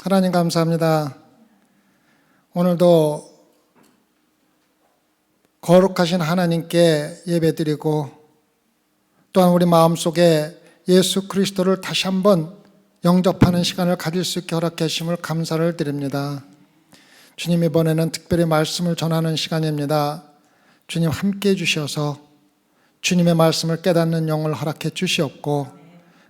하나님 감사합니다. 오늘도 거룩하신 하나님께 예배드리고 또한 우리 마음속에 예수 그리스도를 다시 한번 영접하는 시간을 가질 수 있게 허락해 주심을 감사를 드립니다. 주님, 이번에는 특별히 말씀을 전하는 시간입니다. 주님 함께해 주셔서 주님의 말씀을 깨닫는 영을 허락해 주시옵고,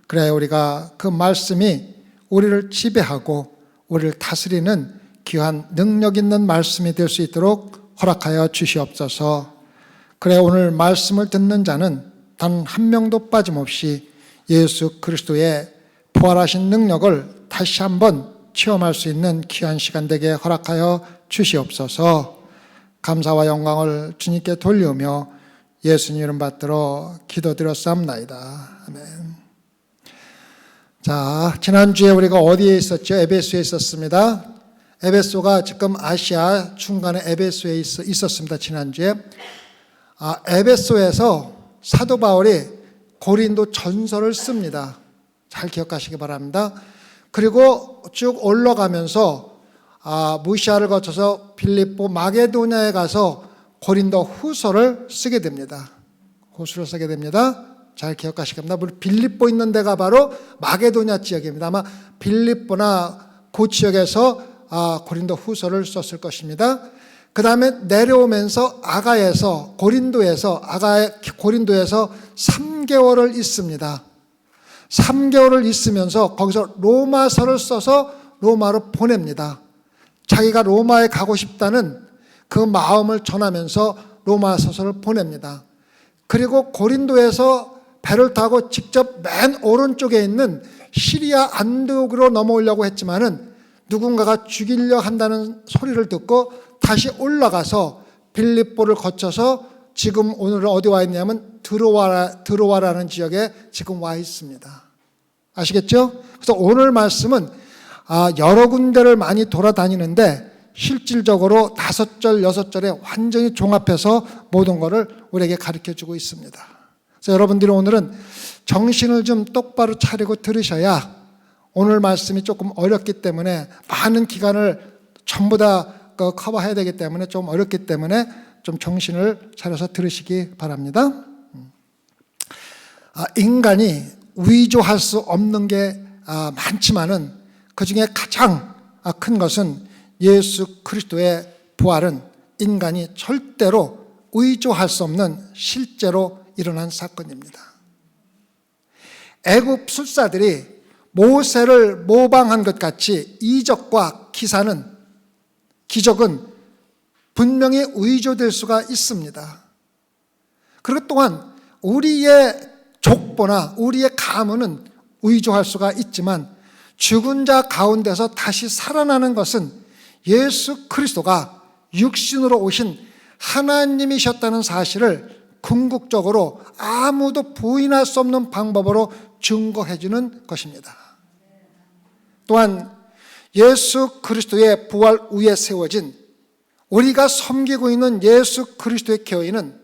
그래야 우리가 그 말씀이 우리를 지배하고 우리를 다스리는 귀한 능력 있는 말씀이 될 수 있도록 허락하여 주시옵소서. 그래 오늘 말씀을 듣는 자는 단 한 명도 빠짐없이 예수 그리스도의 부활하신 능력을 다시 한번 체험할 수 있는 귀한 시간 되게 허락하여 주시옵소서. 감사와 영광을 주님께 돌리며 예수님 이름 받들어 기도드렸사옵나이다. 아멘. 자, 지난주에 우리가 어디에 있었죠? 에베소에 있었습니다. 에베소가 지금 아시아 중간에 에베소에 있었습니다. 지난주에. 에베소에서 사도 바울이 고린도 전서를 씁니다. 잘 기억하시기 바랍니다. 그리고 쭉 올라가면서 무시아를 거쳐서 빌립보 마게도냐에 가서 고린도 후서를 쓰게 됩니다. 후서를 쓰게 됩니다. 잘 기억하시기 바랍니다. 빌립보 있는 데가 바로 마게도냐 지역입니다. 아마 빌립보나 그 지역에서 고린도 후서를 썼을 것입니다. 그 다음에 내려오면서 고린도에서 3개월을 있습니다. 3개월을 있으면서 거기서 로마서를 써서 로마로 보냅니다. 자기가 로마에 가고 싶다는 그 마음을 전하면서 로마서를 보냅니다. 그리고 고린도에서 배를 타고 직접 맨 오른쪽에 있는 시리아 안디옥으로 넘어오려고 했지만은 누군가가 죽이려 한다는 소리를 듣고 다시 올라가서 빌립보를 거쳐서 지금 오늘은 어디 와 있냐면 드로아라는 지역에 지금 와 있습니다. 아시겠죠? 그래서 오늘 말씀은 여러 군데를 많이 돌아다니는데 실질적으로 5절, 6절에 완전히 종합해서 모든 것을 우리에게 가르쳐주고 있습니다. 그래서 여러분들이 오늘은 정신을 좀 똑바로 차리고 들으셔야 오늘 말씀이 조금 어렵기 때문에 많은 기간을 전부 다 커버해야 되기 때문에 좀 어렵기 때문에 좀 정신을 차려서 들으시기 바랍니다. 인간이 위조할 수 없는 게 많지만은 그 중에 가장 큰 것은 예수 그리스도의 부활은 인간이 절대로 위조할 수 없는 실제로 일어난 사건입니다. 애굽 술사들이 모세를 모방한 것 같이 이적과 기적은 분명히 위조될 수가 있습니다. 그리고 또한 우리의 족보나 우리의 가문은 위조할 수가 있지만 죽은 자 가운데서 다시 살아나는 것은 예수 그리스도가 육신으로 오신 하나님이셨다는 사실을 궁극적으로 아무도 부인할 수 없는 방법으로 증거해 주는 것입니다. 또한 예수 그리스도의 부활 위에 세워진 우리가 섬기고 있는 예수 그리스도의 교회는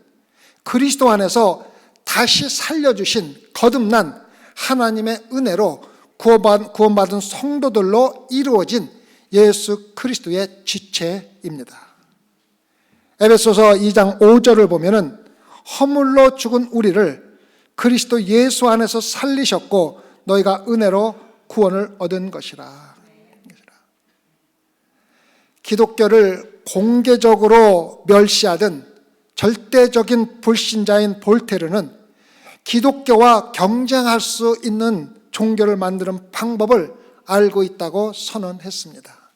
그리스도 안에서 다시 살려주신 거듭난 하나님의 은혜로 구원받은 성도들로 이루어진 예수 그리스도의 지체입니다. 에베소서 2장 5절을 보면은 허물로 죽은 우리를 그리스도 예수 안에서 살리셨고 너희가 은혜로 구원을 얻은 것이라. 기독교를 공개적으로 멸시하던 절대적인 불신자인 볼테르는 기독교와 경쟁할 수 있는 종교를 만드는 방법을 알고 있다고 선언했습니다.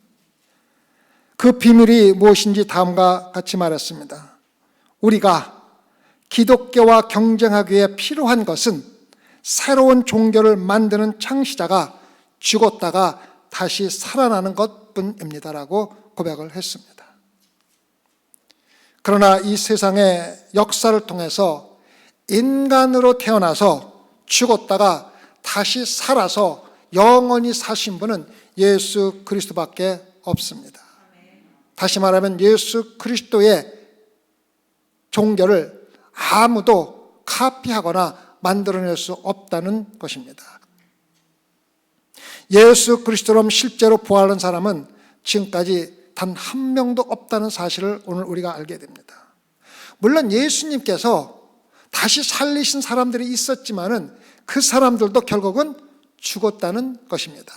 그 비밀이 무엇인지 다음과 같이 말했습니다. 우리가 기독교와 경쟁하기 위해 필요한 것은 새로운 종교를 만드는 창시자가 죽었다가 다시 살아나는 것뿐입니다라고 고백을 했습니다. 그러나 이 세상의 역사를 통해서 인간으로 태어나서 죽었다가 다시 살아서 영원히 사신 분은 예수 그리스도밖에 없습니다. 다시 말하면 예수 그리스도의 종교를 아무도 카피하거나 만들어낼 수 없다는 것입니다. 예수 그리스도로 실제로 부활한 사람은 지금까지 단 한 명도 없다는 사실을 오늘 우리가 알게 됩니다. 물론 예수님께서 다시 살리신 사람들이 있었지만은 그 사람들도 결국은 죽었다는 것입니다.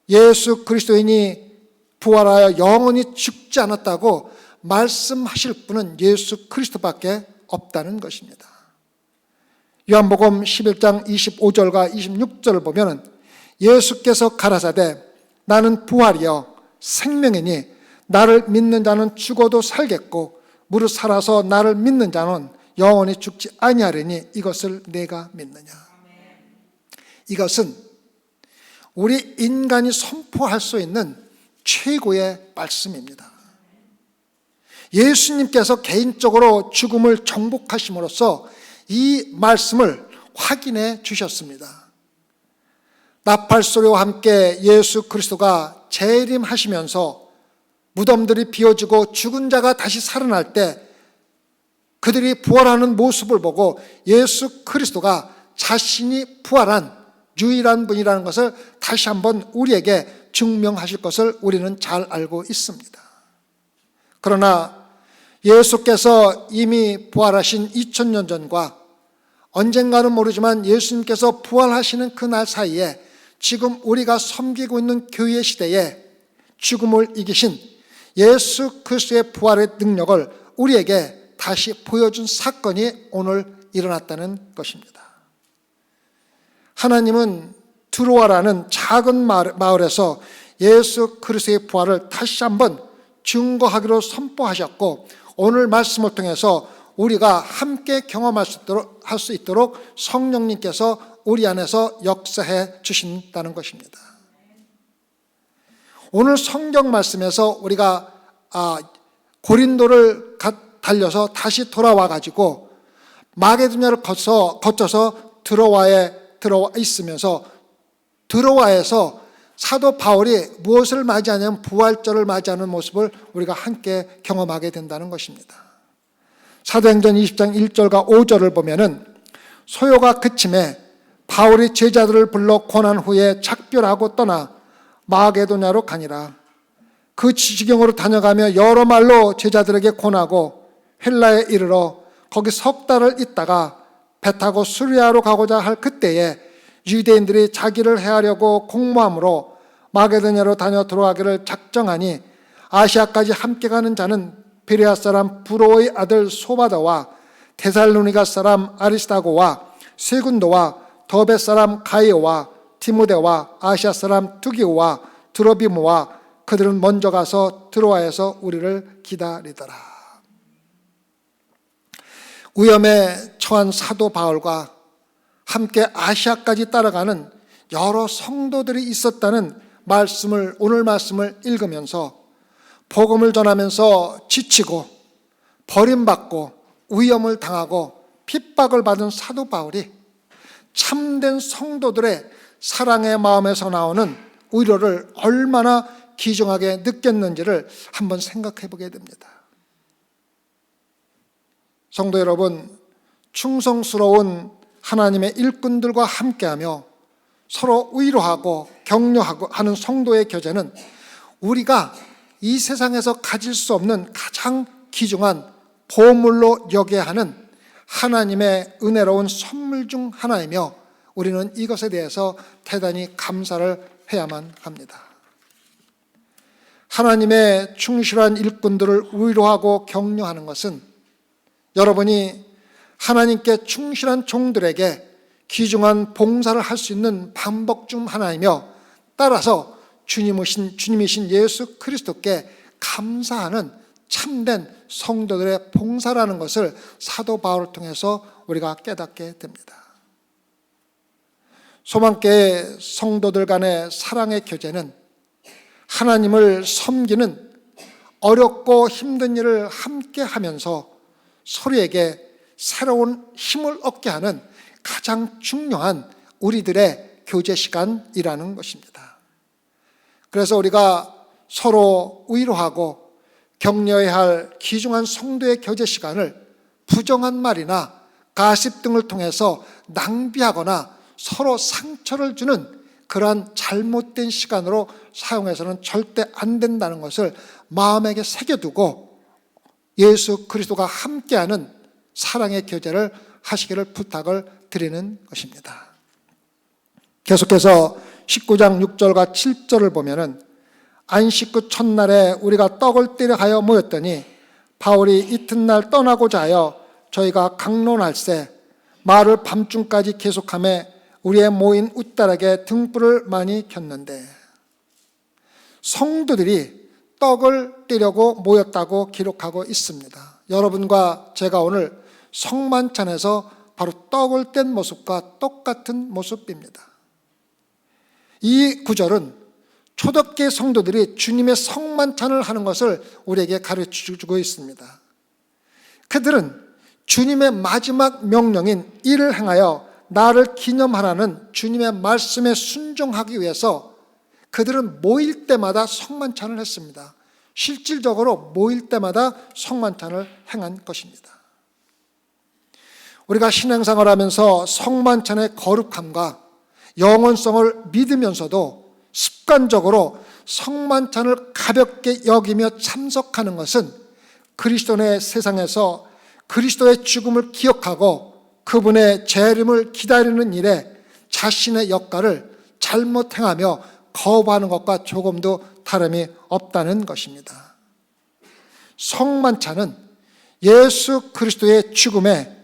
예수 그리스도인이 부활하여 영원히 죽지 않았다고 말씀하실 분은 예수 그리스도밖에 없다는 것입니다. 요한복음 11장 25절과 26절을 보면 예수께서 가라사대 나는 부활이요 생명이니 나를 믿는 자는 죽어도 살겠고 무릇 살아서 나를 믿는 자는 영원히 죽지 아니하리니 이것을 내가 믿느냐. 이것은 우리 인간이 선포할 수 있는 최고의 말씀입니다. 예수님께서 개인적으로 죽음을 정복하심으로써 이 말씀을 확인해 주셨습니다. 나팔소리와 함께 예수 그리스도가 재림하시면서 무덤들이 비워지고 죽은 자가 다시 살아날 때 그들이 부활하는 모습을 보고 예수 그리스도가 자신이 부활한 유일한 분이라는 것을 다시 한번 우리에게 증명하실 것을 우리는 잘 알고 있습니다. 그러나 예수께서 이미 부활하신 2000년 전과 언젠가는 모르지만 예수님께서 부활하시는 그날 사이에 지금 우리가 섬기고 있는 교회 시대에 죽음을 이기신 예수 그리스도의 부활의 능력을 우리에게 다시 보여준 사건이 오늘 일어났다는 것입니다. 하나님은 드로아라는 작은 마을에서 예수 그리스도의 부활을 다시 한번 증거하기로 선포하셨고 오늘 말씀을 통해서 우리가 함께 경험할 수 있도록 성령님께서 우리 안에서 역사해 주신다는 것입니다. 오늘 성경 말씀에서 우리가 고린도를 달려서 다시 돌아와 가지고 마게도냐를 거쳐서 드로아에 들어와 있으면서 드로아에서 사도 바울이 무엇을 맞이하냐면 부활절을 맞이하는 모습을 우리가 함께 경험하게 된다는 것입니다. 사도행전 20장 1절과 5절을 보면은 소요가 그침에 바울이 제자들을 불러 권한 후에 작별하고 떠나 마게도냐로 가니라. 그 지경으로 다녀가며 여러 말로 제자들에게 권하고 헬라에 이르러 거기 석 달을 있다가 배 타고 수리아로 가고자 할 그때에 유대인들이 자기를 해하려고 공모함으로 마게도냐로 다녀 들어가기를 작정하니 아시아까지 함께 가는 자는 베레아 사람 브로의 아들 소바다와 데살로니가 사람 아리스다고와 세군도와 더베 사람 가이오와 디모데와 아시아 사람 두기오와 드로비모와 그들은 먼저 가서 드로아에서 우리를 기다리더라. 위험에 처한 사도 바울과 함께 아시아까지 따라가는 여러 성도들이 있었다는 말씀을 오늘 말씀을 읽으면서 복음을 전하면서 지치고 버림받고 위험을 당하고 핍박을 받은 사도 바울이 참된 성도들의 사랑의 마음에서 나오는 위로를 얼마나 귀중하게 느꼈는지를 한번 생각해 보게 됩니다. 성도 여러분, 충성스러운 하나님의 일꾼들과 함께하며 서로 위로하고 격려하고 하는 성도의 교제는 우리가 이 세상에서 가질 수 없는 가장 귀중한 보물로 여겨야 하는 하나님의 은혜로운 선물 중 하나이며 우리는 이것에 대해서 대단히 감사를 해야만 합니다. 하나님의 충실한 일꾼들을 위로하고 격려하는 것은 여러분이 하나님께 충실한 종들에게 귀중한 봉사를 할 수 있는 방법 중 하나이며 따라서 주님이신 예수 그리스도께 감사하는 참된 성도들의 봉사라는 것을 사도 바울을 통해서 우리가 깨닫게 됩니다. 소망교회 성도들 간의 사랑의 교제는 하나님을 섬기는 어렵고 힘든 일을 함께 하면서 서로에게 새로운 힘을 얻게 하는 가장 중요한 우리들의 교제 시간이라는 것입니다. 그래서 우리가 서로 위로하고 격려해야 할 귀중한 성도의 교제 시간을 부정한 말이나 가십 등을 통해서 낭비하거나 서로 상처를 주는 그러한 잘못된 시간으로 사용해서는 절대 안 된다는 것을 마음에게 새겨두고 예수 그리스도가 함께하는 사랑의 교제를 하시기를 부탁을 드리는 것입니다. 계속해서 19장 6절과 7절을 보면은 안식 후 첫날에 우리가 떡을 떼려 하여 모였더니 바울이 이튿날 떠나고자 하여 저희가 강론할세 말을 밤중까지 계속하며 우리의 모인 웃다락에 등불을 많이 켰는데, 성도들이 떡을 떼려고 모였다고 기록하고 있습니다. 여러분과 제가 오늘 성만찬에서 바로 떡을 뗀 모습과 똑같은 모습입니다. 이 구절은 초대교회 성도들이 주님의 성만찬을 하는 것을 우리에게 가르쳐주고 있습니다. 그들은 주님의 마지막 명령인 이를 행하여 나를 기념하라는 주님의 말씀에 순종하기 위해서 그들은 모일 때마다 성만찬을 했습니다. 실질적으로 모일 때마다 성만찬을 행한 것입니다. 우리가 신앙생활을 하면서 성만찬의 거룩함과 영원성을 믿으면서도 습관적으로 성만찬을 가볍게 여기며 참석하는 것은 그리스도의 세상에서 그리스도의 죽음을 기억하고 그분의 재림을 기다리는 일에 자신의 역할을 잘못 행하며 거부하는 것과 조금도 다름이 없다는 것입니다. 성만찬은 예수 그리스도의 죽음에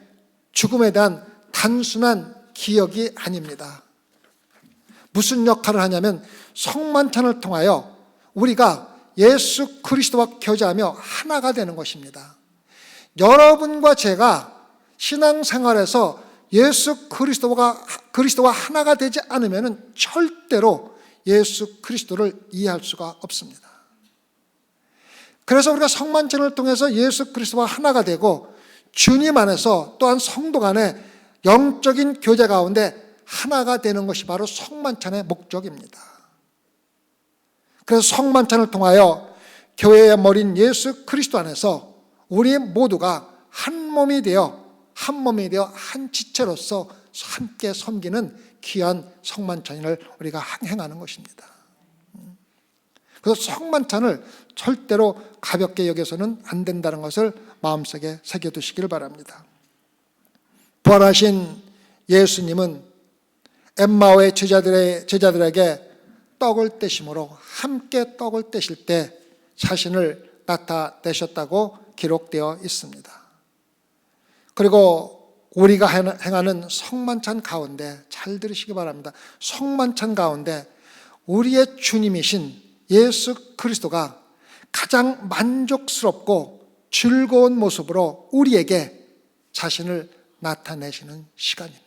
대한 단순한 기억이 아닙니다. 무슨 역할을 하냐면 성만찬을 통하여 우리가 예수 그리스도와 교제하며 하나가 되는 것입니다. 여러분과 제가 신앙생활에서 예수 그리스도와 하나가 되지 않으면 절대로 예수 그리스도를 이해할 수가 없습니다. 그래서 우리가 성만찬을 통해서 예수 그리스도와 하나가 되고 주님 안에서 또한 성도 간의 영적인 교제 가운데 하나가 되는 것이 바로 성만찬의 목적입니다. 그래서 성만찬을 통하여 교회의 머리인 예수 그리스도 안에서 우리 모두가 한 몸이 되어 한 지체로서 함께 섬기는 귀한 성만찬을 우리가 행하는 것입니다. 그래서 성만찬을 절대로 가볍게 여겨서는 안 된다는 것을 마음속에 새겨두시길 바랍니다. 부활하신 예수님은 엠마오의 제자들에게 떡을 떼심으로 함께 떡을 떼실 때 자신을 나타내셨다고 기록되어 있습니다. 그리고 우리가 행하는 성만찬 가운데 잘 들으시기 바랍니다. 성만찬 가운데 우리의 주님이신 예수 그리스도가 가장 만족스럽고 즐거운 모습으로 우리에게 자신을 나타내시는 시간입니다.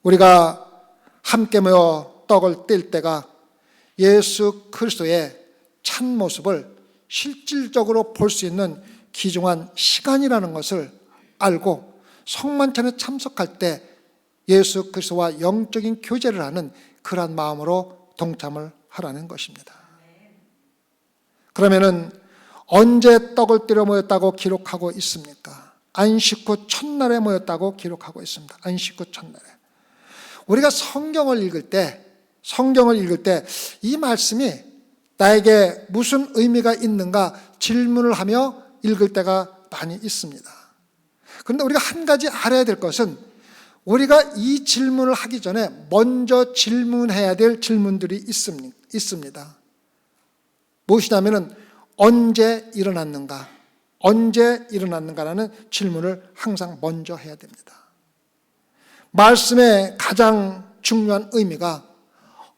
우리가 함께 모여 떡을 뗄 때가 예수 그리스도의 참 모습을 실질적으로 볼 수 있는 귀중한 시간이라는 것을 알고 성만찬에 참석할 때 예수 그리스도와 영적인 교제를 하는 그러한 마음으로 동참을 하라는 것입니다. 그러면은 언제 떡을 떼려 모였다고 기록하고 있습니까? 안식 후 첫날에 모였다고 기록하고 있습니다. 안식 후 첫날에. 우리가 성경을 읽을 때 이 말씀이 나에게 무슨 의미가 있는가 질문을 하며 읽을 때가 많이 있습니다. 그런데 우리가 한 가지 알아야 될 것은 우리가 이 질문을 하기 전에 먼저 질문해야 될 질문들이 있습니다. 무엇이냐면은 언제 일어났는가라는 질문을 항상 먼저 해야 됩니다. 말씀의 가장 중요한 의미가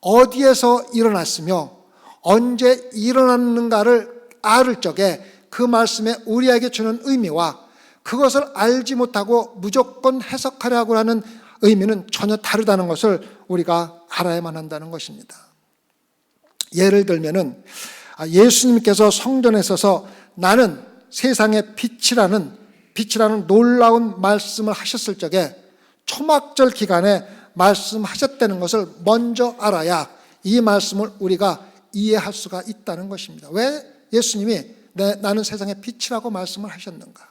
어디에서 일어났으며 언제 일어났는가를 알을 적에 그 말씀에 우리에게 주는 의미와 그것을 알지 못하고 무조건 해석하려고 하는 의미는 전혀 다르다는 것을 우리가 알아야만 한다는 것입니다. 예를 들면은 예수님께서 성전에 있어서 나는 세상의 빛이라는 놀라운 말씀을 하셨을 적에 초막절 기간에 말씀하셨다는 것을 먼저 알아야 이 말씀을 우리가 이해할 수가 있다는 것입니다. 왜 예수님이 나는 세상의 빛이라고 말씀을 하셨는가?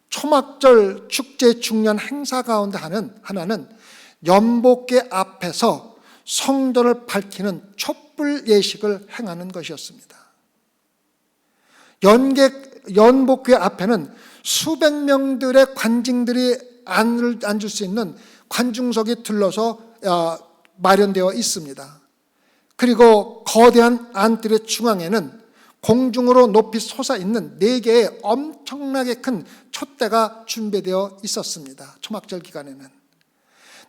초막절 축제의 중요한 행사 가운데 하나는 연복궤 앞에서 성전을 밝히는 촛불 예식을 행하는 것이었습니다. 연복궤 앞에는 수백 명들의 관징들이 앉을 수 있는 관중석이 둘러서 마련되어 있습니다. 그리고 거대한 안뜰의 중앙에는 공중으로 높이 솟아있는 4개의 엄청나게 큰 촛대가 준비되어 있었습니다. 초막절 기간에는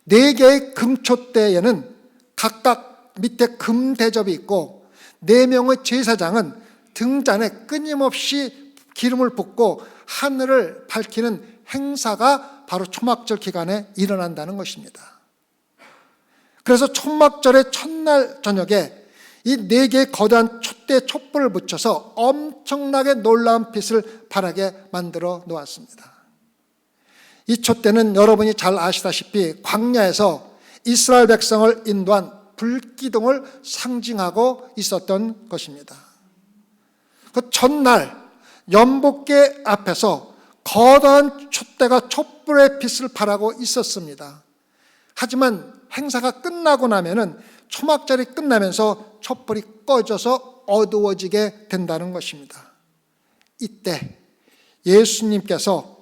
4개의 금촛대에는 각각 밑에 금 대접이 있고 4명의 제사장은 등잔에 끊임없이 기름을 붓고 하늘을 밝히는 행사가 바로 초막절 기간에 일어난다는 것입니다. 그래서 초막절의 첫날 저녁에 이 4개의 거대한 촛불을 붙여서 엄청나게 놀라운 빛을 발하게 만들어 놓았습니다. 이 촛대는 여러분이 잘 아시다시피 광야에서 이스라엘 백성을 인도한 불기둥을 상징하고 있었던 것입니다. 그 전날 연복궤 앞에서 거대한 촛대가 촛불의 빛을 발하고 있었습니다. 하지만 행사가 끝나고 나면은 초막절이 끝나면서 촛불이 꺼져서 어두워지게 된다는 것입니다. 이때 예수님께서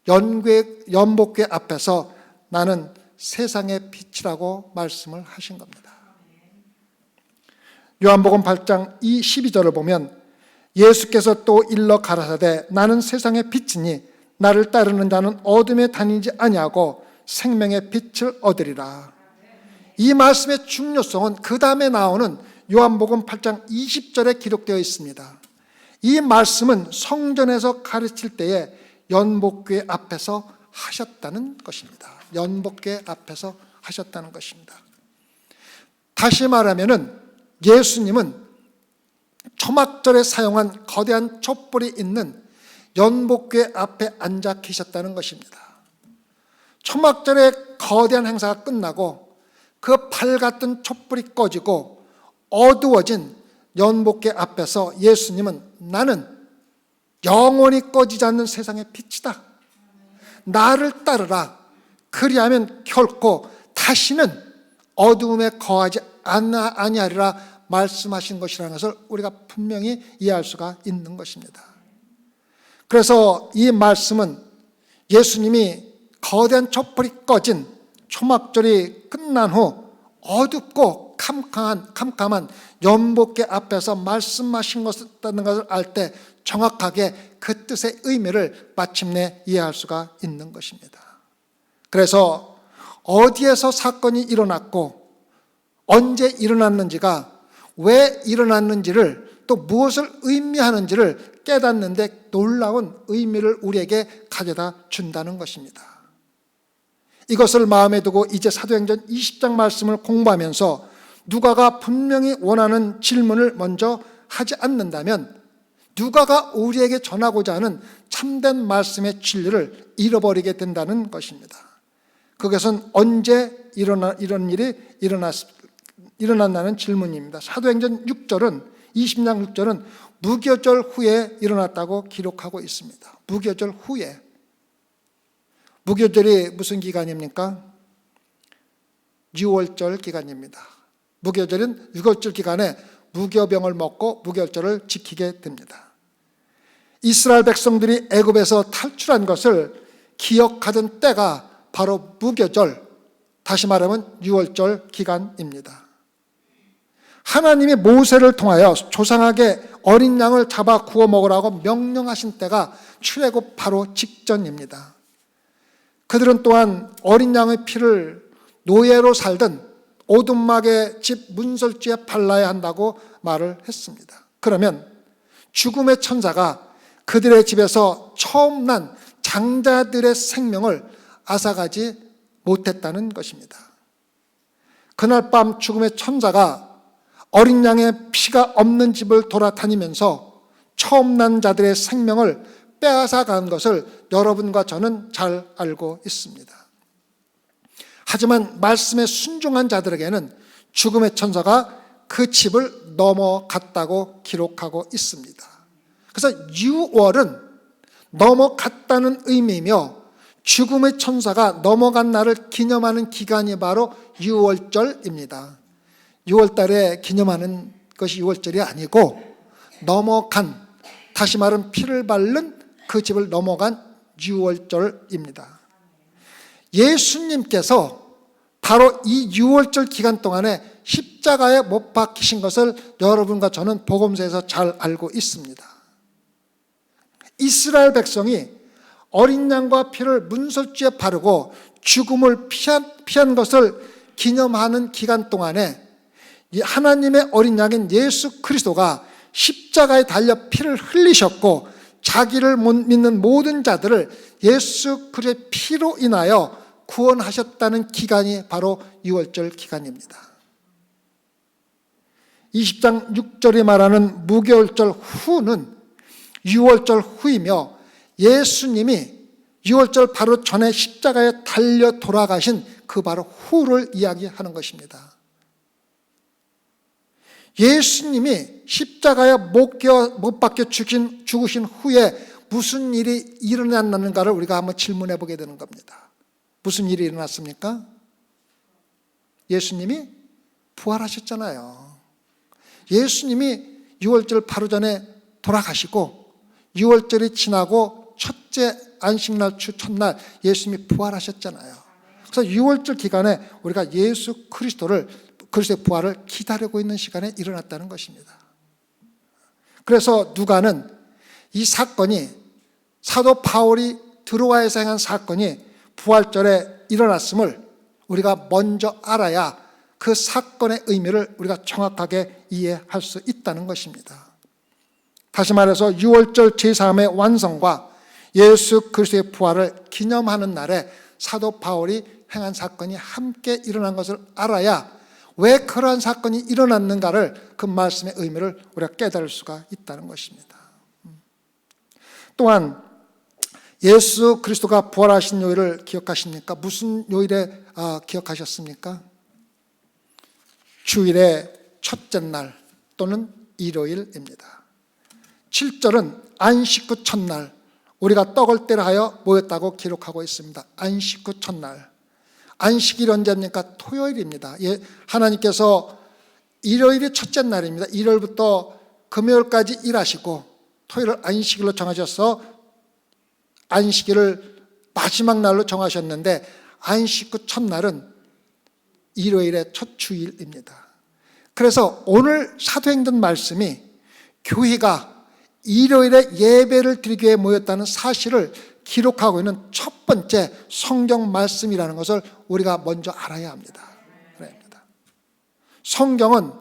연복궤 앞에서 나는 세상의 빛이라고 말씀을 하신 겁니다. 요한복음 8장 12절을 보면 예수께서 또 일러 가라사대 나는 세상의 빛이니 나를 따르는 자는 어둠에 다니지 아니하고 생명의 빛을 얻으리라. 이 말씀의 중요성은 그 다음에 나오는 요한복음 8장 20절에 기록되어 있습니다. 이 말씀은 성전에서 가르칠 때에 연복궤 앞에서 하셨다는 것입니다. 연복궤 앞에서 하셨다는 것입니다. 다시 말하면은 예수님은 초막절에 사용한 거대한 촛불이 있는 연복궤 앞에 앉아 계셨다는 것입니다. 초막절의 거대한 행사가 끝나고 그 밝았던 촛불이 꺼지고 어두워진 연복궤 앞에서 예수님은 나는 영원히 꺼지지 않는 세상의 빛이다. 나를 따르라. 그리하면 결코 다시는 어두움에 거하지 아니하리라 말씀하신 것이라는 것을 우리가 분명히 이해할 수가 있는 것입니다. 그래서 이 말씀은 예수님이 거대한 촛불이 꺼진 초막절이 끝난 후 어둡고 캄캄한 연복궤 앞에서 말씀하신 것이라는 것을 알 때 정확하게 그 뜻의 의미를 마침내 이해할 수가 있는 것입니다. 그래서 어디에서 사건이 일어났고 언제 일어났는지가 왜 일어났는지를 또 무엇을 의미하는지를 깨닫는데 놀라운 의미를 우리에게 가져다 준다는 것입니다. 이것을 마음에 두고 이제 사도행전 20장 말씀을 공부하면서 누가가 분명히 원하는 질문을 먼저 하지 않는다면 누가가 우리에게 전하고자 하는 참된 말씀의 진리를 잃어버리게 된다는 것입니다. 그것은 언제 이런 일이 일어났나는 질문입니다. 사도행전 6절은 20장 6절은 무교절 후에 일어났다고 기록하고 있습니다. 무교절 후에. 무교절이 무슨 기간입니까? 6월절 기간입니다. 무교절은 6월절 기간에 무교병을 먹고 무교절을 지키게 됩니다. 이스라엘 백성들이 애굽에서 탈출한 것을 기억하던 때가 바로 무교절, 다시 말하면 6월절 기간입니다. 하나님이 모세를 통하여 조상에게 어린 양을 잡아 구워 먹으라고 명령하신 때가 출애굽 바로 직전입니다. 그들은 또한 어린 양의 피를 노예로 살던 오두막의 집 문설주에 발라야 한다고 말을 했습니다. 그러면 죽음의 천사가 그들의 집에서 처음 난 장자들의 생명을 앗아가지 못했다는 것입니다. 그날 밤 죽음의 천사가 어린 양의 피가 없는 집을 돌아다니면서 처음 난 자들의 생명을 빼앗아 간 것을 여러분과 저는 잘 알고 있습니다. 하지만 말씀에 순종한 자들에게는 죽음의 천사가 그 집을 넘어갔다고 기록하고 있습니다. 그래서 6월은 넘어갔다는 의미이며 죽음의 천사가 넘어간 날을 기념하는 기간이 바로 유월절입니다. 6월 달에 기념하는 것이 6월절이 아니고 넘어간, 다시 말하면 피를 바른 그 집을 넘어간 6월절입니다. 예수님께서 바로 이 6월절 기간 동안에 십자가에 못 박히신 것을 여러분과 저는 복음서에서 잘 알고 있습니다. 이스라엘 백성이 어린 양과 피를 문설주에 바르고 죽음을 피한 것을 기념하는 기간 동안에 하나님의 어린 양인 예수 그리스도가 십자가에 달려 피를 흘리셨고 자기를 못 믿는 모든 자들을 예수 그리스도의 피로 인하여 구원하셨다는 기간이 바로 유월절 기간입니다. 20장 6절이 말하는 무교월절 후는 유월절 후이며 예수님이 유월절 바로 전에 십자가에 달려 돌아가신 그 바로 후를 이야기하는 것입니다. 예수님이 십자가에 못 박혀 죽으신 후에 무슨 일이 일어났는가를 우리가 한번 질문해 보게 되는 겁니다. 무슨 일이 일어났습니까? 예수님이 부활하셨잖아요. 예수님이 6월절 바로 전에 돌아가시고 6월절이 지나고 첫째 안식날 주 첫날 예수님이 부활하셨잖아요. 그래서 6월절 기간에 우리가 예수 그리스도의 부활을 기다리고 있는 시간에 일어났다는 것입니다. 그래서 누가는 이 사건이 사도 바울이 드로아에서 행한 사건이 부활절에 일어났음을 우리가 먼저 알아야 그 사건의 의미를 우리가 정확하게 이해할 수 있다는 것입니다. 다시 말해서 6월절 제3의 완성과 예수 그리스도의 부활을 기념하는 날에 사도 바울이 행한 사건이 함께 일어난 것을 알아야 왜 그러한 사건이 일어났는가를 그 말씀의 의미를 우리가 깨달을 수가 있다는 것입니다. 또한 예수 그리스도가 부활하신 요일을 기억하십니까? 무슨 요일에 기억하셨습니까? 주일의 첫째 날 또는 일요일입니다. 7절은 안식 후 첫날 우리가 떡을 떼라 하여 모였다고 기록하고 있습니다. 안식 후 첫날. 안식일이 언제입니까? 토요일입니다. 하나님께서 일요일이 첫째 날입니다. 일요일부터 금요일까지 일하시고 토요일을 안식일로 정하셔서 안식일을 마지막 날로 정하셨는데 안식 후 첫날은 일요일의 첫 주일입니다. 그래서 오늘 사도행전 말씀이 교회가 일요일에 예배를 드리기 위해 모였다는 사실을 기록하고 있는 첫 번째 성경 말씀이라는 것을 우리가 먼저 알아야 합니다. 성경은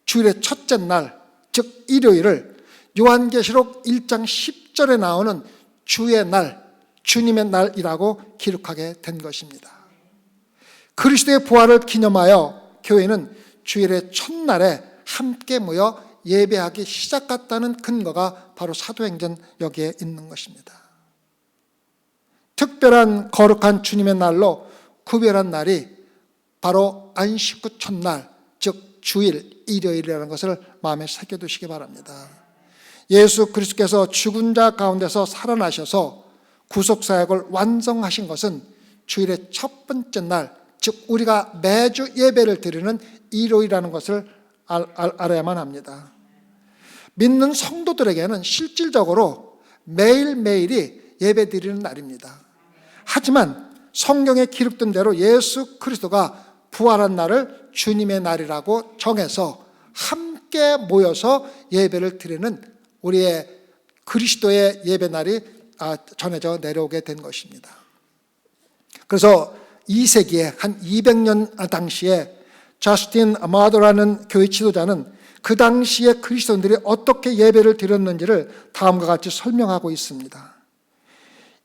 주일의 첫째 날, 즉 일요일을 요한계시록 1장 10절에 나오는 주의 날, 주님의 날이라고 기록하게 된 것입니다. 그리스도의 부활을 기념하여 교회는 주일의 첫날에 함께 모여 예배하기 시작했다는 근거가 바로 사도행전 여기에 있는 것입니다. 특별한 거룩한 주님의 날로 구별한 날이 바로 안식 후 첫날, 즉 주일, 일요일이라는 것을 마음에 새겨두시기 바랍니다. 예수 그리스도께서 죽은 자 가운데서 살아나셔서 구속사역을 완성하신 것은 주일의 첫 번째 날, 즉 우리가 매주 예배를 드리는 일요일이라는 것을 알아야만 합니다. 믿는 성도들에게는 실질적으로 매일매일이 예배 드리는 날입니다. 하지만 성경에 기록된 대로 예수 그리스도가 부활한 날을 주님의 날이라고 정해서 함께 모여서 예배를 드리는 우리의 그리스도의 예배 날이 전해져 내려오게 된 것입니다. 그래서 2세기에 한 200년 당시에 저스틴 마더라는 교회 지도자는 그 당시에 그리스도인들이 어떻게 예배를 드렸는지를 다음과 같이 설명하고 있습니다.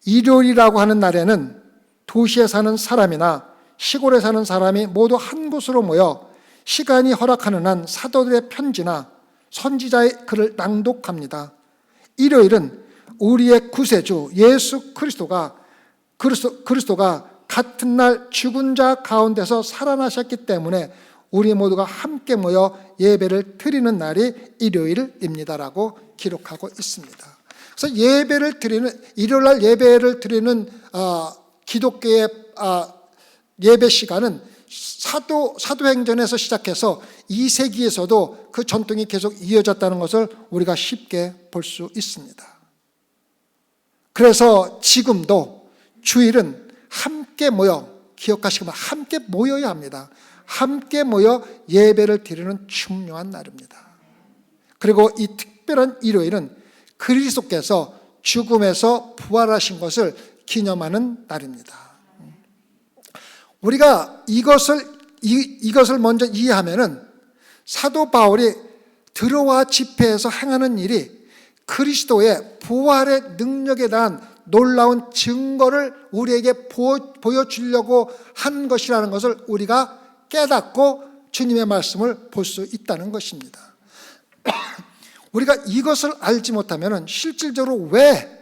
일요일이라고 하는 날에는 도시에 사는 사람이나 시골에 사는 사람이 모두 한 곳으로 모여 시간이 허락하는 한 사도들의 편지나 선지자의 글을 낭독합니다. 일요일은 우리의 구세주 예수 그리스도가 같은 날 죽은 자 가운데서 살아나셨기 때문에 우리 모두가 함께 모여 예배를 드리는 날이 일요일입니다라고 기록하고 있습니다. 그래서 일요일 날 예배를 드리는 기독교의 예배 시간은 사도행전에서 시작해서 2세기에서도 그 전통이 계속 이어졌다는 것을 우리가 쉽게 볼 수 있습니다. 그래서 지금도 주일은 함께 모여, 기억하시고 함께 모여야 합니다. 함께 모여 예배를 드리는 중요한 날입니다. 그리고 이 특별한 일요일은 그리스도께서 죽음에서 부활하신 것을 기념하는 날입니다. 우리가 이것을 먼저 이해하면은 사도 바울이 들어와 집회에서 행하는 일이 그리스도의 부활의 능력에 대한 놀라운 증거를 우리에게 보여주려고 한 것이라는 것을 우리가 깨닫고 주님의 말씀을 볼 수 있다는 것입니다. 우리가 이것을 알지 못하면 실질적으로 왜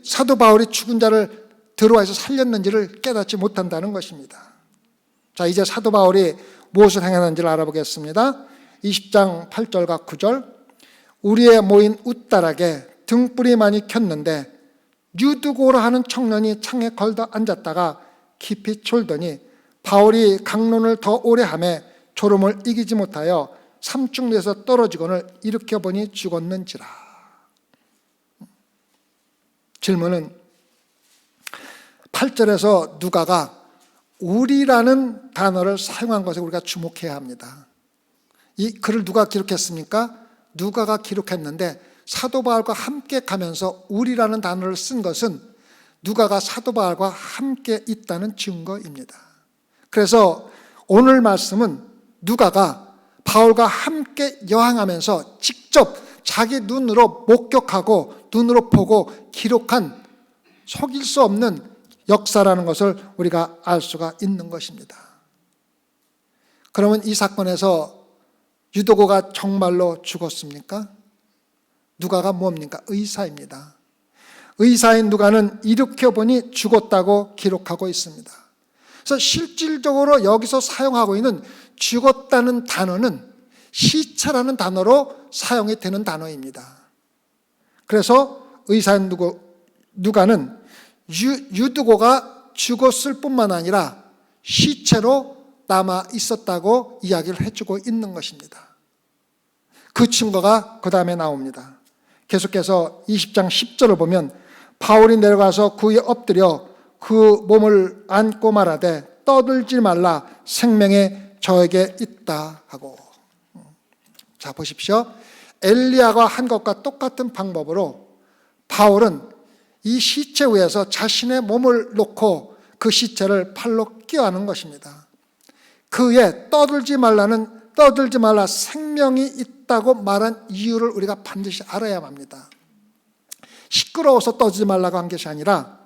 사도 바울이 죽은 자를 들어와서 살렸는지를 깨닫지 못한다는 것입니다. 자, 이제 사도 바울이 무엇을 행하는지를 알아보겠습니다. 20장 8절과 9절. 우리의 모인 웃다락에 등불이 많이 켰는데 유두고라 하는 청년이 창에 걸터 앉았다가 깊이 졸더니 바울이 강론을 더 오래 하매 졸음을 이기지 못하여 삼중에서 떨어지거늘 일으켜보니 죽었는지라. 질문은 8절에서 누가가 우리라는 단어를 사용한 것에 우리가 주목해야 합니다. 이 글을 누가 기록했습니까? 누가가 기록했는데 사도 바울과 함께 가면서 우리라는 단어를 쓴 것은 누가가 사도 바울과 함께 있다는 증거입니다. 그래서 오늘 말씀은 누가가 바울과 함께 여행하면서 직접 자기 눈으로 목격하고 눈으로 보고 기록한 속일 수 없는 역사라는 것을 우리가 알 수가 있는 것입니다. 그러면 이 사건에서 유도고가 정말로 죽었습니까? 누가가 뭡니까? 의사입니다. 의사인 누가는 일으켜보니 죽었다고 기록하고 있습니다. 그래서 실질적으로 여기서 사용하고 있는 죽었다는 단어는 시체라는 단어로 사용이 되는 단어입니다. 그래서 의사인 누가는 유두고가 죽었을 뿐만 아니라 시체로 남아 있었다고 이야기를 해주고 있는 것입니다. 그 증거가 그 다음에 나옵니다. 계속해서 20장 10절을 보면 바울이 내려가서 그 위에 엎드려 그 몸을 안고 말하되 떠들지 말라 생명이 저에게 있다 하고. 자, 보십시오. 엘리야가 한 것과 똑같은 방법으로 바울은 이 시체 위에서 자신의 몸을 놓고 그 시체를 팔로 껴안은 것입니다. 그의 떠들지 말라 생명이 있다고 말한 이유를 우리가 반드시 알아야 합니다. 시끄러워서 떠들지 말라고 한 것이 아니라,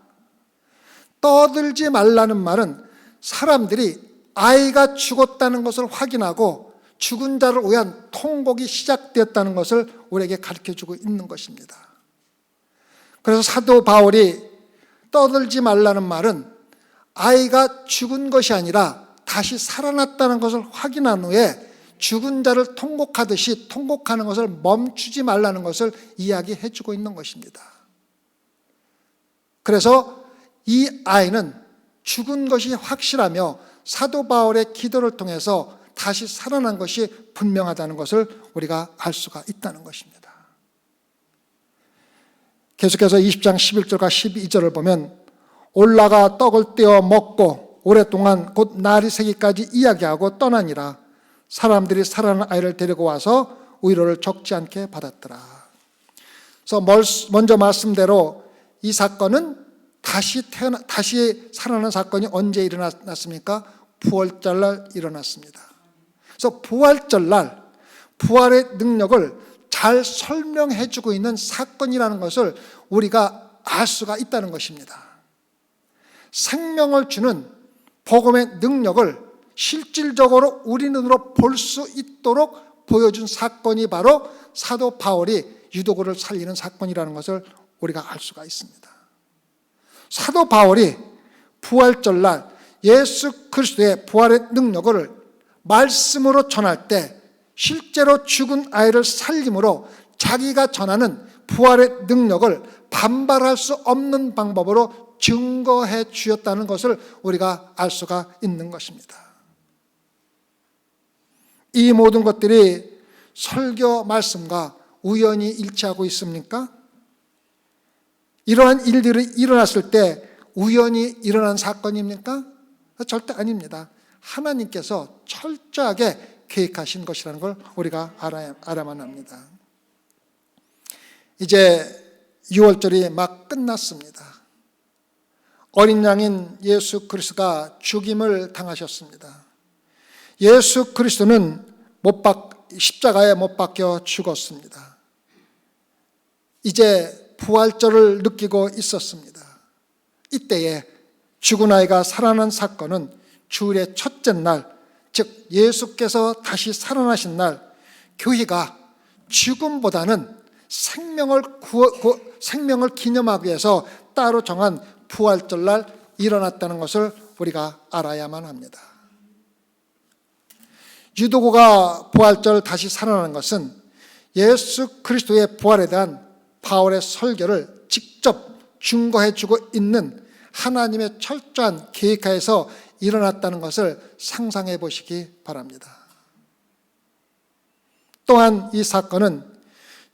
떠들지 말라는 말은 사람들이 아이가 죽었다는 것을 확인하고 죽은 자를 위한 통곡이 시작되었다는 것을 우리에게 가르쳐주고 있는 것입니다. 그래서 사도 바울이 떠들지 말라는 말은 아이가 죽은 것이 아니라 다시 살아났다는 것을 확인한 후에 죽은 자를 통곡하듯이 통곡하는 것을 멈추지 말라는 것을 이야기해 주고 있는 것입니다. 그래서 이 아이는 죽은 것이 확실하며 사도 바울의 기도를 통해서 다시 살아난 것이 분명하다는 것을 우리가 알 수가 있다는 것입니다. 계속해서 20장 11절과 12절을 보면 올라가 떡을 떼어 먹고 오랫동안 곧 날이 새기까지 이야기하고 떠나니라. 사람들이 살아난 아이를 데리고 와서 위로를 적지 않게 받았더라. 그래서 먼저 말씀대로 이 사건은 다시 살아난 사건이 언제 일어났습니까? 부활절날 일어났습니다. 그래서 부활절날 부활의 능력을 잘 설명해 주고 있는 사건이라는 것을 우리가 알 수가 있다는 것입니다. 생명을 주는 복음의 능력을 실질적으로 우리 눈으로 볼 수 있도록 보여준 사건이 바로 사도 바울이 유도고를 살리는 사건이라는 것을 우리가 알 수가 있습니다. 사도 바울이 부활절날 예수 그리스도의 부활의 능력을 말씀으로 전할 때 실제로 죽은 아이를 살림으로 자기가 전하는 부활의 능력을 반발할 수 없는 방법으로 증거해 주었다는 것을 우리가 알 수가 있는 것입니다. 이 모든 것들이 설교 말씀과 우연히 일치하고 있습니까? 이러한 일들이 일어났을 때 우연히 일어난 사건입니까? 절대 아닙니다. 하나님께서 철저하게 계획하신 것이라는 걸 우리가 알아야만 합니다. 이제 6월절이 막 끝났습니다. 어린 양인 예수 그리스도가 죽임을 당하셨습니다. 예수 그리스도는 십자가에 못 박혀 죽었습니다. 이제 부활절을 느끼고 있었습니다. 이때에 죽은 아이가 살아난 사건은 주일의 첫째 날, 즉 예수께서 다시 살아나신 날, 교회가 죽음보다는 생명을 기념하기 위해서 따로 정한 부활절날 일어났다는 것을 우리가 알아야만 합니다. 유도고가 부활절 다시 살아나는 것은 예수 그리스도의 부활에 대한 바울의 설교를 직접 증거해주고 있는 하나님의 철저한 계획하에서 일어났다는 것을 상상해 보시기 바랍니다. 또한 이 사건은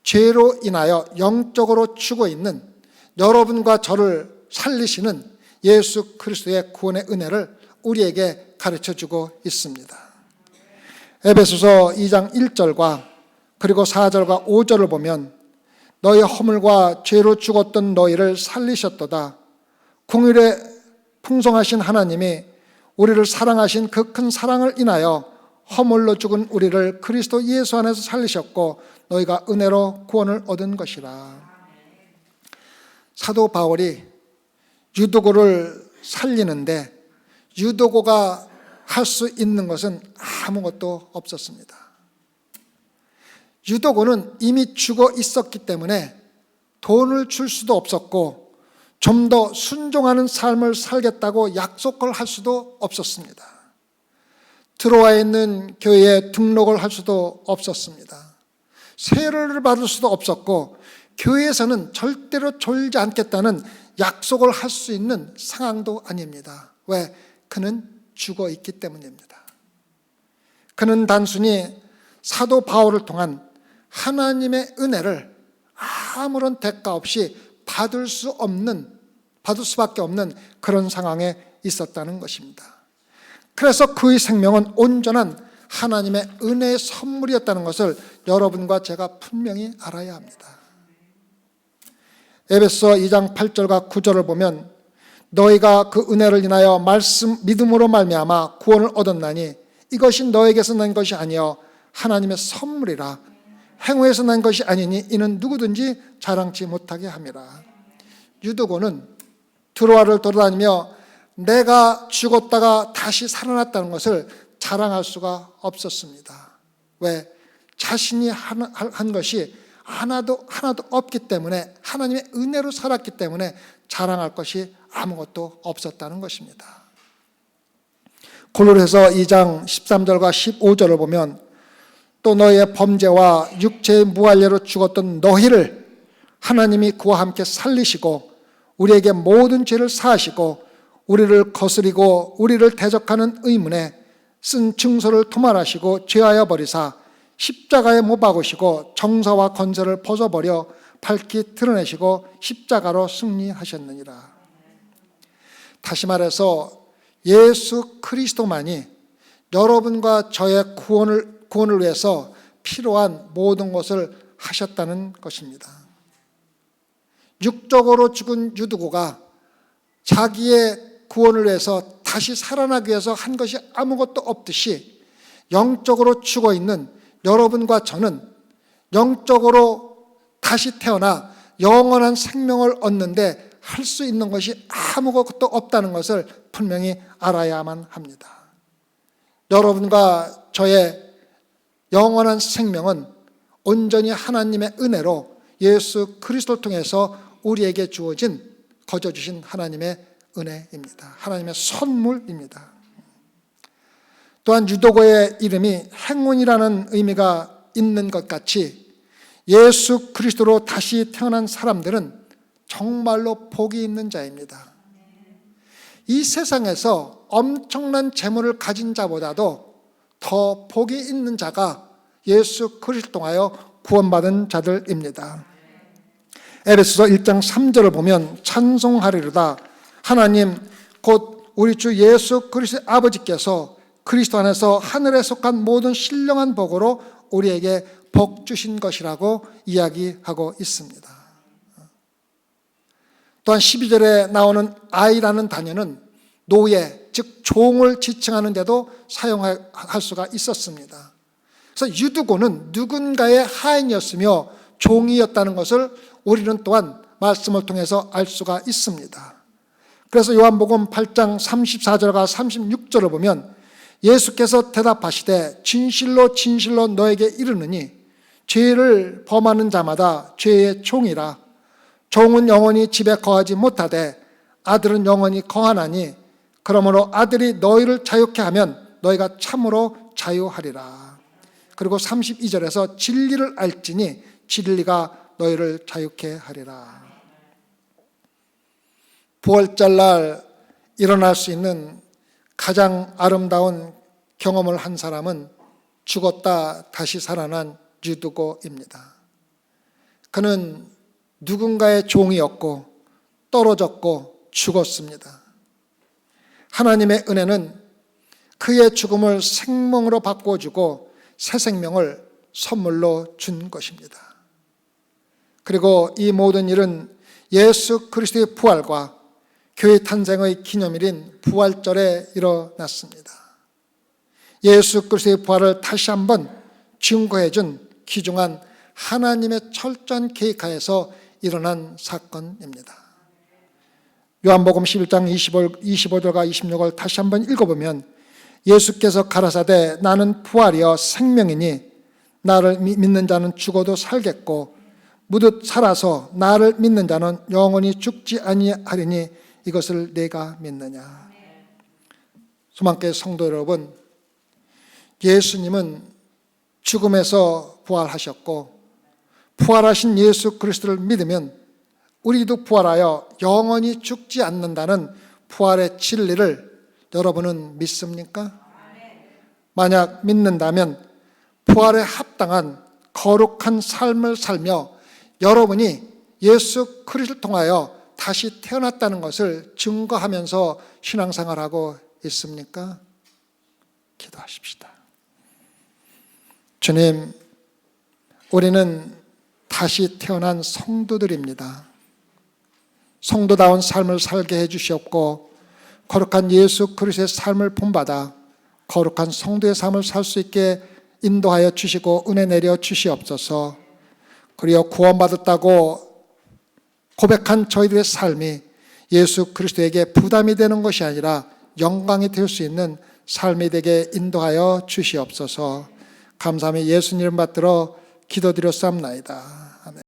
죄로 인하여 영적으로 죽어 있는 여러분과 저를 살리시는 예수 그리스도의 구원의 은혜를 우리에게 가르쳐주고 있습니다. 에베소서 2장 1절과 그리고 4절과 5절을 보면 너희 허물과 죄로 죽었던 너희를 살리셨도다. 공의에 풍성하신 하나님이 우리를 사랑하신 그 큰 사랑을 인하여 허물로 죽은 우리를 그리스도 예수 안에서 살리셨고 너희가 은혜로 구원을 얻은 것이라. 사도 바울이 유도고를 살리는데 유도고가 할 수 있는 것은 아무것도 없었습니다. 유도고는 이미 죽어 있었기 때문에 돈을 줄 수도 없었고 좀 더 순종하는 삶을 살겠다고 약속을 할 수도 없었습니다. 들어와 있는 교회에 등록을 할 수도 없었습니다. 세례를 받을 수도 없었고 교회에서는 절대로 졸지 않겠다는 약속을 할 수 있는 상황도 아닙니다. 왜? 그는 죽어 있기 때문입니다. 그는 단순히 사도 바울을 통한 하나님의 은혜를 아무런 대가 없이 받을 수밖에 없는 그런 상황에 있었다는 것입니다. 그래서 그의 생명은 온전한 하나님의 은혜의 선물이었다는 것을 여러분과 제가 분명히 알아야 합니다. 에베소 2장 8절과 9절을 보면 너희가 그 은혜를 인하여 믿음으로 말미암아 구원을 얻었나니 이것이 너에게서 난 것이 아니요 하나님의 선물이라. 행위에서 난 것이 아니니 이는 누구든지 자랑치 못하게 함이라. 유도고는 드로아를 돌아다니며 내가 죽었다가 다시 살아났다는 것을 자랑할 수가 없었습니다. 왜? 자신이 한 것이 하나도 없기 때문에, 하나님의 은혜로 살았기 때문에 자랑할 것이 아무것도 없었다는 것입니다. 골로새서 2장 13절과 15절을 보면 또 너희의 범죄와 육체의 무할례로 죽었던 너희를 하나님이 그와 함께 살리시고 우리에게 모든 죄를 사하시고 우리를 거스리고 우리를 대적하는 의문에 쓴 증서를 도말하시고 죄하여 버리사 십자가에 못 박으시고 정사와 권세를 벗어버려 밝히 드러내시고 십자가로 승리하셨느니라. 다시 말해서 예수 그리스도만이 여러분과 저의 구원을 위해서 필요한 모든 것을 하셨다는 것입니다. 육적으로 죽은 유두고가 자기의 구원을 위해서 다시 살아나기 위해서 한 것이 아무것도 없듯이 영적으로 죽어 있는 여러분과 저는 영적으로 다시 태어나 영원한 생명을 얻는데 할 수 있는 것이 아무것도 없다는 것을 분명히 알아야만 합니다. 여러분과 저의 영원한 생명은 온전히 하나님의 은혜로 예수 그리스도를 통해서 우리에게 주어진 거저 주신 하나님의 은혜입니다. 하나님의 선물입니다. 또한 유도고의 이름이 행운이라는 의미가 있는 것 같이 예수 그리스도로 다시 태어난 사람들은 정말로 복이 있는 자입니다. 이 세상에서 엄청난 재물을 가진 자보다도 더 복이 있는 자가 예수 그리스도를 통하여 구원받은 자들입니다. 에베소서 1장 3절을 보면 찬송하리로다. 하나님 곧 우리 주 예수 그리스도의 아버지께서 그리스도 안에서 하늘에 속한 모든 신령한 복으로 우리에게 복 주신 것이라고 이야기하고 있습니다. 또한 12절에 나오는 I라는 단어는 노예, 즉 종을 지칭하는 데도 사용할 수가 있었습니다. 그래서 유두고는 누군가의 하인이었으며 종이었다는 것을 우리는 또한 말씀을 통해서 알 수가 있습니다. 그래서 요한복음 8장 34절과 36절을 보면 예수께서 대답하시되 진실로 진실로 너에게 이르노니 죄를 범하는 자마다 죄의 종이라. 종은 영원히 집에 거하지 못하되 아들은 영원히 거하나니 그러므로 아들이 너희를 자유케 하면 너희가 참으로 자유하리라. 그리고 32절에서 진리를 알지니 진리가 너희를 자유케 하리라. 부활절날 일어날 수 있는 가장 아름다운 경험을 한 사람은 죽었다 다시 살아난 유두고입니다. 그는 누군가의 종이었고 떨어졌고 죽었습니다. 하나님의 은혜는 그의 죽음을 생명으로 바꿔주고 새 생명을 선물로 준 것입니다. 그리고 이 모든 일은 예수 그리스도의 부활과 교회 탄생의 기념일인 부활절에 일어났습니다. 예수 그리스도의 부활을 다시 한번 증거해 준 귀중한 하나님의 철저한 계획하에서 일어난 사건입니다. 요한복음 11장 25절과 26절 다시 한번 읽어보면 예수께서 가라사대 나는 부활이여 생명이니 나를 믿는 자는 죽어도 살겠고 무릇 살아서 나를 믿는 자는 영원히 죽지 아니하리니 이것을 내가 믿느냐. 소망교회 성도 여러분, 예수님은 죽음에서 부활하셨고 부활하신 예수 그리스도를 믿으면 우리도 부활하여 영원히 죽지 않는다는 부활의 진리를 여러분은 믿습니까? 만약 믿는다면 부활에 합당한 거룩한 삶을 살며 여러분이 예수 그리스도를 통하여 다시 태어났다는 것을 증거하면서 신앙생활하고 있습니까? 기도하십시다. 주님, 우리는 다시 태어난 성도들입니다. 성도다운 삶을 살게 해주시옵고 거룩한 예수 그리스도의 삶을 본받아 거룩한 성도의 삶을 살 수 있게 인도하여 주시고 은혜 내려 주시옵소서. 그리고 구원받았다고 고백한 저희들의 삶이 예수 그리스도에게 부담이 되는 것이 아니라 영광이 될 수 있는 삶이 되게 인도하여 주시옵소서. 감사하며 예수님 이름 받들어 기도드렸사옵나이다.